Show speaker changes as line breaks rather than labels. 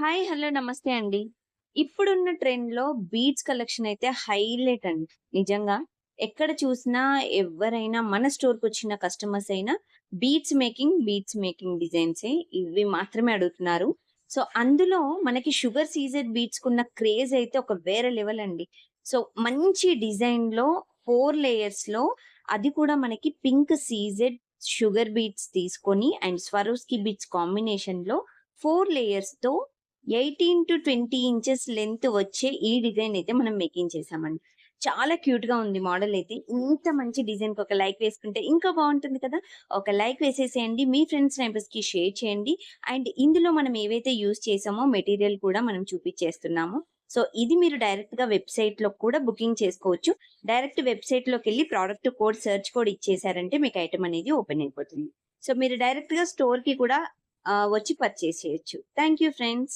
Hi! Hello! నమస్తే అండి. ఇప్పుడున్న ట్రెండ్‌లో బీడ్స్ కలెక్షన్ అయితే హైలైట్ అండి. నిజంగా. ఎక్కడ చూసినా ఎవ్వరైనా మన స్టోర్‌కొచ్చిన కస్టమర్స్ అయినా బీడ్స్ మేకింగ్ డిజైన్సే ఇవి మాత్రమే అడుగుతున్నారు. సో, అందులో మనకి షుగర్ సీజెడ్ బీడ్స్‌కున్న క్రేజ్ అయితే ఒక వేరే లెవెల్ అండి. సో, మంచి డిజైన్‌లో 4 లేయర్స్‌లో అది కూడా మనకి పింక్ సీజెడ్ షుగర్ బీడ్స్ తీసుకొని అండ్ స్వరోస్కి బీడ్స్ కాంబినేషన్‌లో 4 లేయర్స్‌తో 18-20 ఇంచెస్ లెంత్ వచ్చే ఈ డిజైన్ అయితే మనం మేకింగ్ చేసామండి. చాలా క్యూట్‌గా ఉంది మోడల్ అయితే. ఇంత మంచి డిజైన్‌కి ఒక లైక్ వేసుకుంటే ఇంకా బావుంటుంది కదా! ఒక లైక్ వేసేసేయండి. మీ ఫ్రెండ్స్, నైబర్స్‌కి షేర్ చేయండి. అండ్ ఇందులో మనం ఏవైతే యూజ్ చేసామో మెటీరియల్ కూడా మనం చూపిచ్చేస్తున్నాము. సో, ఇది మీరు డైరెక్ట్‌గా వెబ్‌సైట్‌లో కూడా బుకింగ్ చేసుకోవచ్చు. డైరెక్ట్ వెబ్‌సైట్‌లోకెళ్ళి ప్రొడక్ట్ కోడ్, సెర్చ్ కోడ్ ఇచ్చేసారంటే మీకు ఐటెమ్ అనేది ఓపెన్ అయిపోతుంది. సో, మీరు డైరెక్ట్‌గా స్టోర్‌కి కూడా వచ్చి పర్చేస్ చేయొచ్చు. Thank you friends.